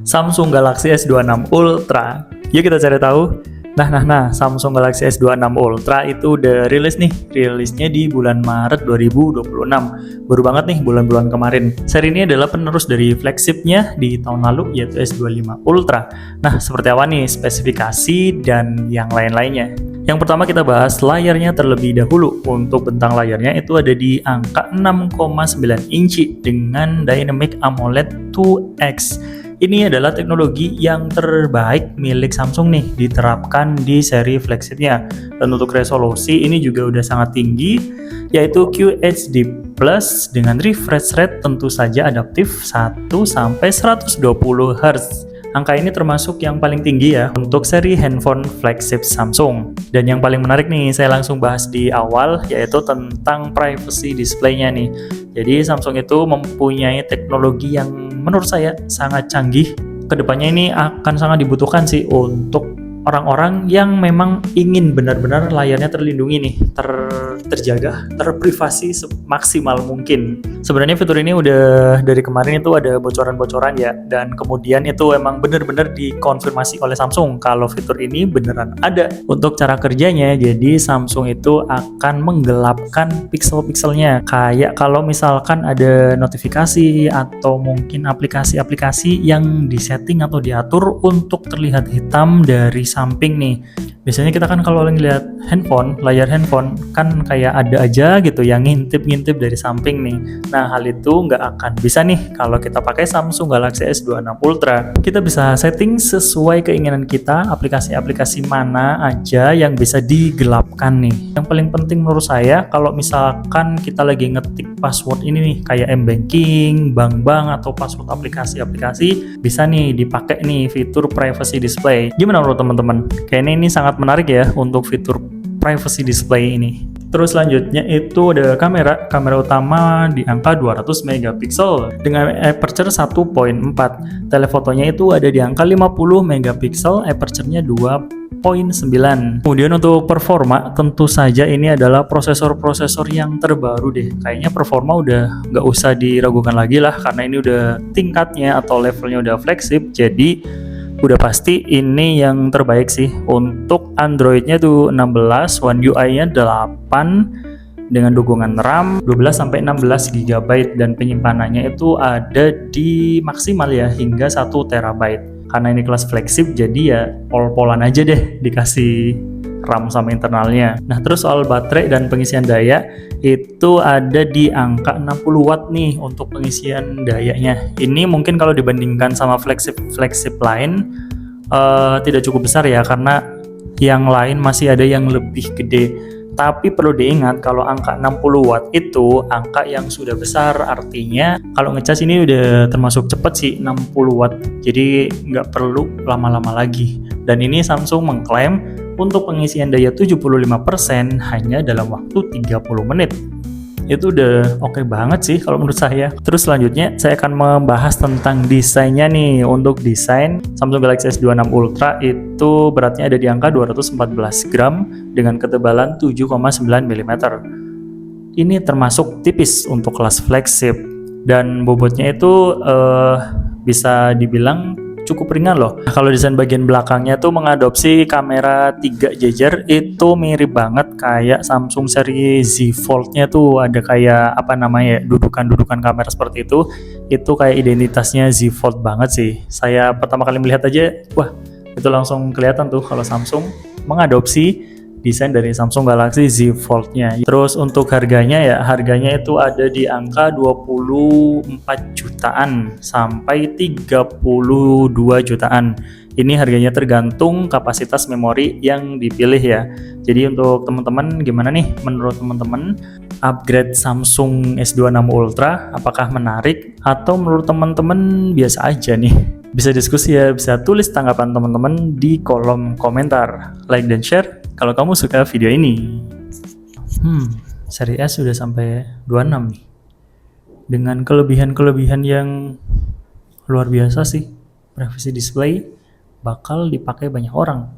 Samsung Galaxy S26 Ultra. Yuk kita cari tahu. Nah, Samsung Galaxy S26 Ultra itu udah rilis nih. Rilisnya di bulan Maret 2026. Baru banget nih bulan-bulan kemarin. Seri ini adalah penerus dari flagshipnya di tahun lalu, yaitu S25 Ultra. Nah, seperti apa nih spesifikasi dan yang lain-lainnya? Yang pertama kita bahas layarnya terlebih dahulu. Untuk bentang layarnya itu ada di angka 6,9 inci dengan Dynamic AMOLED 2X. Ini adalah teknologi yang terbaik milik Samsung nih, diterapkan di seri flagshipnya. Dan untuk resolusi ini juga udah sangat tinggi, yaitu QHD+ dengan refresh rate tentu saja adaptif 1-120 Hz. Angka ini termasuk yang paling tinggi ya untuk seri handphone flagship Samsung. Dan yang paling menarik nih, saya langsung bahas di awal, yaitu tentang privacy display-nya nih. Jadi Samsung itu mempunyai teknologi yang menurut saya sangat canggih. Kedepannya ini akan sangat dibutuhkan sih untuk orang-orang yang memang ingin benar-benar layarnya terlindungi nih, terjaga, terprivasi semaksimal mungkin. Sebenarnya fitur ini udah dari kemarin itu ada bocoran-bocoran ya, dan kemudian itu emang benar-benar dikonfirmasi oleh Samsung kalau fitur ini beneran ada. Untuk cara kerjanya, jadi Samsung itu akan menggelapkan pixel-pixelnya. Kayak kalau misalkan ada notifikasi atau mungkin aplikasi-aplikasi yang disetting atau diatur untuk terlihat hitam dari samping nih. Biasanya kita kan kalau ngeliat handphone, layar handphone kan kayak ada aja gitu yang ngintip-ngintip dari samping nih. Nah, hal itu nggak akan bisa nih kalau kita pakai Samsung Galaxy S26 Ultra. Kita bisa setting sesuai keinginan kita, aplikasi-aplikasi mana aja yang bisa digelapkan nih. Yang paling penting menurut saya, kalau misalkan kita lagi ngetik password ini nih, kayak m-banking, bank-bank, atau password aplikasi-aplikasi, bisa nih dipakai nih fitur privacy display. Gimana menurut teman-teman? Kayaknya ini sangat menarik ya untuk fitur privacy display ini. Terus selanjutnya itu ada kamera utama di angka 200 megapiksel dengan aperture 1.4. Telefotonya itu ada di angka 50 megapiksel, aperture-nya 2.9. Kemudian untuk performa, tentu saja ini adalah prosesor-prosesor yang terbaru deh. Kayaknya performa udah nggak usah diragukan lagi lah, karena ini udah tingkatnya atau levelnya udah flagship. Jadi udah pasti ini yang terbaik sih. Untuk Android-nya tuh 16, One UI-nya 8 dengan dukungan RAM 12-16 GB dan penyimpanannya itu ada di maksimal ya hingga 1 TB. Karena ini kelas flagship jadi ya pol-polan aja deh dikasih RAM sama internalnya. Nah, terus soal baterai dan pengisian daya itu ada di angka 60 watt nih untuk pengisian dayanya. Ini mungkin kalau dibandingkan sama flagship lain tidak cukup besar ya, karena yang lain masih ada yang lebih gede. Tapi perlu diingat kalau angka 60 watt itu angka yang sudah besar, artinya kalau ngecas ini udah termasuk cepet sih 60 watt. Jadi nggak perlu lama-lama lagi. Dan ini Samsung mengklaim untuk pengisian daya 75% hanya dalam waktu 30 menit. Itu udah oke banget sih kalau menurut saya. Terus selanjutnya saya akan membahas tentang desainnya nih. Untuk desain Samsung Galaxy S26 Ultra itu beratnya ada di angka 214 gram dengan ketebalan 7,9 mm. Ini termasuk tipis untuk kelas flagship, dan bobotnya itu bisa dibilang cukup ringan loh. Nah, kalau desain bagian belakangnya tuh mengadopsi kamera 3 jejer, itu mirip banget kayak Samsung seri Z Fold-nya tuh ada kayak apa namanya, dudukan-dudukan kamera seperti itu. Itu kayak identitasnya Z Fold banget sih. Saya pertama kali melihat aja, wah, itu langsung kelihatan tuh kalau Samsung mengadopsi desain dari Samsung Galaxy Z Fold-nya. Terus untuk harganya itu ada di angka 24 jutaan sampai 32 jutaan. Ini harganya tergantung kapasitas memori yang dipilih ya. Jadi untuk teman-teman gimana nih menurut teman-teman upgrade Samsung S26 Ultra? Apakah menarik atau menurut teman-teman biasa aja nih? Bisa diskusi ya, bisa tulis tanggapan teman-teman di kolom komentar. Like dan share kalau kamu suka video ini. Seri S sudah sampai 26 nih. Dengan kelebihan-kelebihan yang luar biasa sih. Privacy display bakal dipakai banyak orang.